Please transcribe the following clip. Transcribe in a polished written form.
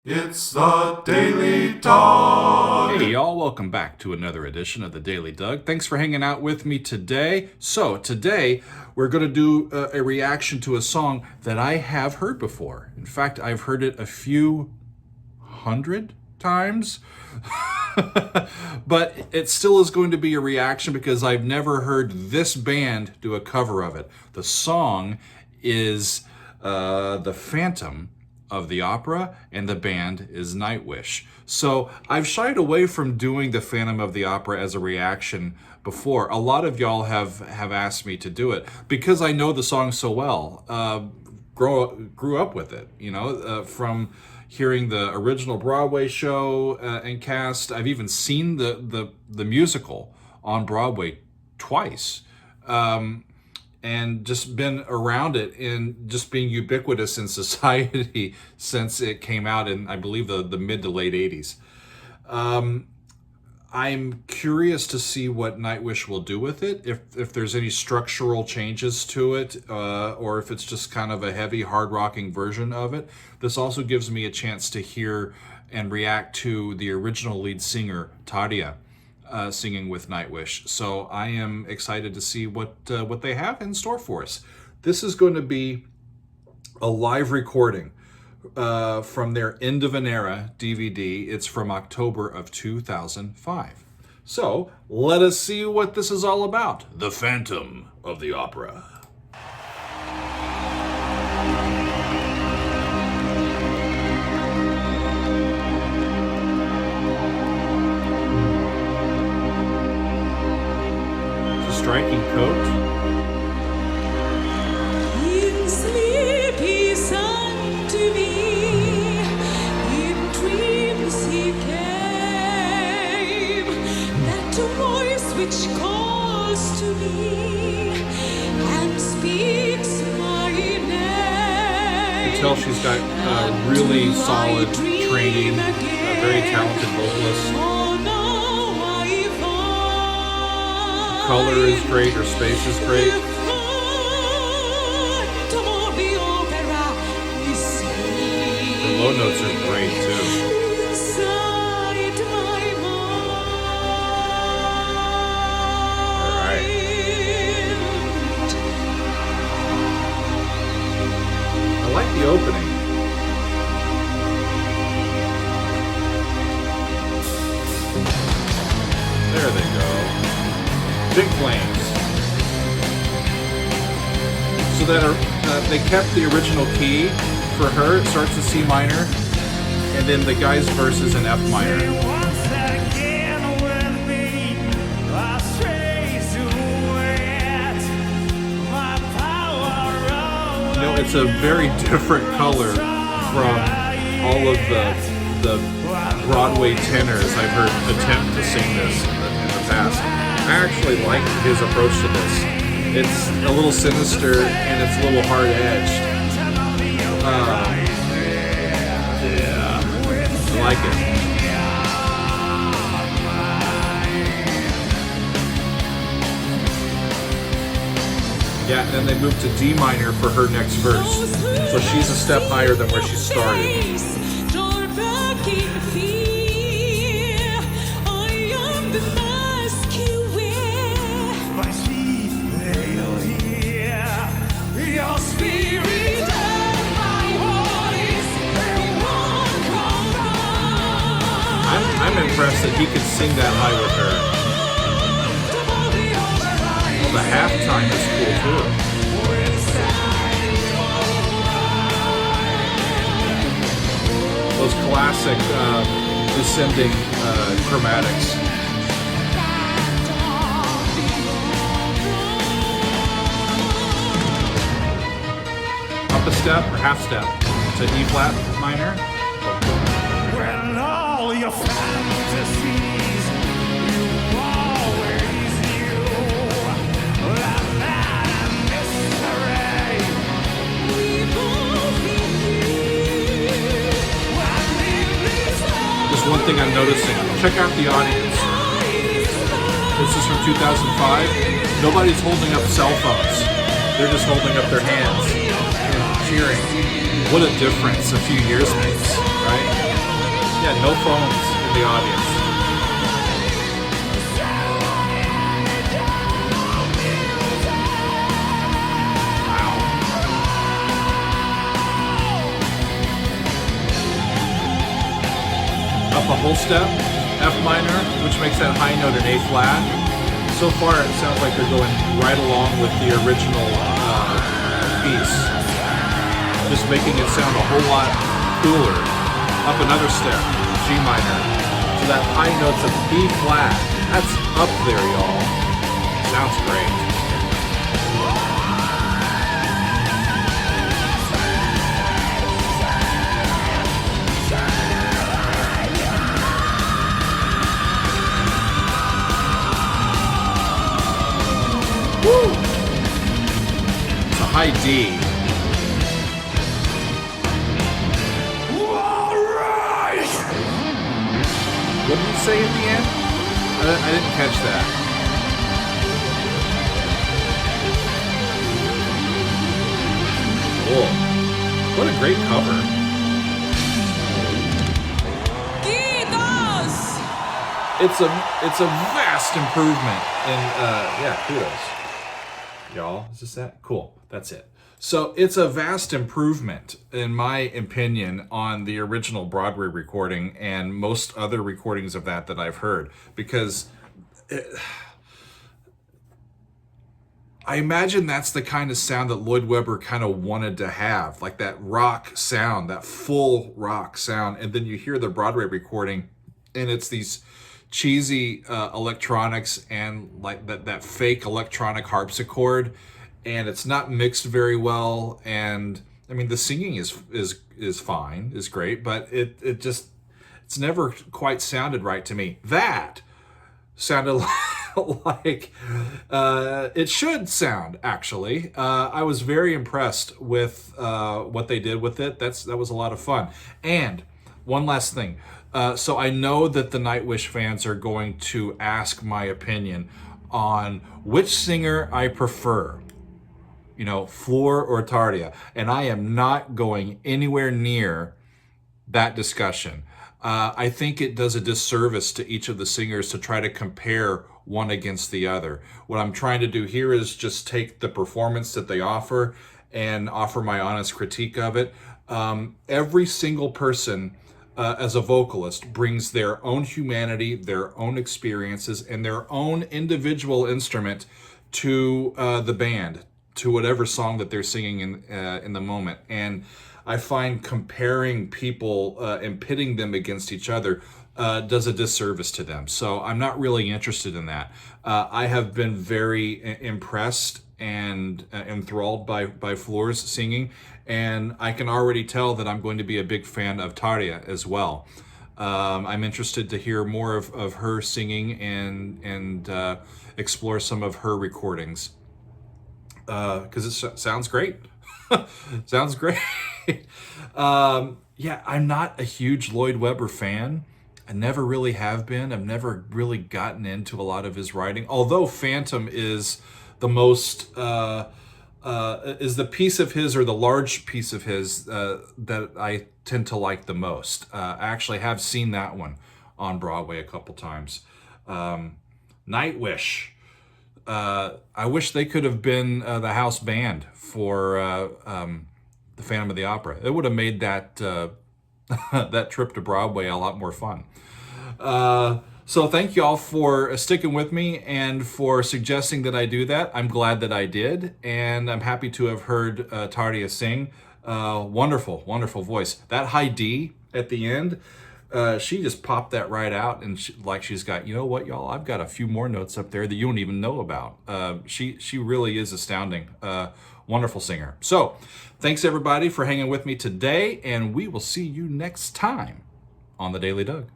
It's the Daily Dog. Hey y'all, welcome back to another edition of the Daily Doug. Thanks for hanging out with me today. So today we're going to do a reaction to a song that I have heard before. In fact, I've heard it a few hundred times. But it still is going to be a reaction because I've never heard this band do a cover of it. The song is The Phantom of the Opera, and the band is Nightwish. So I've shied away from doing the Phantom of the Opera as a reaction before. A lot of y'all have asked me to do it because I know the song so well. Grew up with it, from hearing the original Broadway show and cast. I've even seen the musical on Broadway twice. And just been around it and just being ubiquitous in society since it came out in, I believe, the mid to late 80s. I'm curious to see what Nightwish will do with it, if there's any structural changes to it, or if it's just kind of a heavy, hard-rocking version of it. This also gives me a chance to hear and react to the original lead singer, Tarja, singing with Nightwish. So I am excited to see what they have in store for us. This is going to be a live recording from their End of an Era DVD. It's from October of 2005. So let us see what this is all about. The Phantom of the Opera. Striking coat. In sleep he sang to me, in dreams he came, that voice which calls to me and speaks my name. You can tell she's got really solid training, a very talented vocalist. Color is great, her space is great. The low notes are great too. Alright. I like the opening. There they go. Big flames. So that they kept the original key for her. It starts in C minor, and then the guy's verse is in F minor. It's a very different color from all of the Broadway tenors I've heard attempt to sing this in the past. I actually like his approach to this. It's a little sinister and it's a little hard-edged. Yeah, I like it. Yeah, and then they move to D minor for her next verse. So she's a step higher than where she started. I'm impressed that he could sing that high with her. Well, the halftime is cool too. Those classic descending chromatics. Up a step or half step to E flat minor. When all your fantasies, you always knew that mystery. Just one thing I'm noticing. Check out the audience. This is from 2005. Nobody's holding up cell phones. They're just holding up their hands and cheering. What a difference a few years makes, right? Yeah, no phones in the audience. Up a whole step, F minor, which makes that high note an A flat. So far, it sounds like they're going right along with the original piece, just making it sound a whole lot cooler. Up another step, G minor. So that high note's a B flat. That's up there, y'all. Sounds great. Woo! It's a high D. What did you say at the end? I didn't catch that. Cool. What a great cover. It's a vast improvement in yeah, kudos. Y'all, is this that? Cool. That's it. So it's a vast improvement, in my opinion, on the original Broadway recording and most other recordings of that I've heard. Because I imagine that's the kind of sound that Lloyd Webber kind of wanted to have. Like that rock sound, that full rock sound. And then you hear the Broadway recording and it's these cheesy electronics and like that fake electronic harpsichord. And it's not mixed very well, and I mean the singing is fine, is great, but it's never quite sounded right to me. That sounded like it should sound, actually. I was very impressed with what they did with it. That was a lot of fun. And one last thing. So I know that the Nightwish fans are going to ask my opinion on which singer I prefer. You know, Floor or Tarja, and I am not going anywhere near that discussion. I think it does a disservice to each of the singers to try to compare one against the other. What I'm trying to do here is just take the performance that they offer and offer my honest critique of it. Every single person as a vocalist brings their own humanity, their own experiences, and their own individual instrument to the band, to whatever song that they're singing in the moment. And I find comparing people and pitting them against each other does a disservice to them. So I'm not really interested in that. I have been very impressed and enthralled by Floor's singing, and I can already tell that I'm going to be a big fan of Tarja as well. I'm interested to hear more of her singing and explore some of her recordings. Because it sounds great. Sounds great. Yeah, I'm not a huge Lloyd Webber fan. I never really have been. I've never really gotten into a lot of his writing. Although Phantom is the most, is the piece of his, or the large piece of his, that I tend to like the most. I actually have seen that one on Broadway a couple times. Nightwish. I wish they could have been the house band for the Phantom of the Opera. It would have made that that trip to Broadway a lot more fun. So thank you all for sticking with me and for suggesting that I do that. I'm glad that I did, and I'm happy to have heard Tarja sing. Wonderful, wonderful voice. That high D at the end, she just popped that right out, and she's got, you know what, y'all, I've got a few more notes up there that you don't even know about. She really is astounding. Wonderful singer. So thanks everybody for hanging with me today, and we will see you next time on The Daily Doug.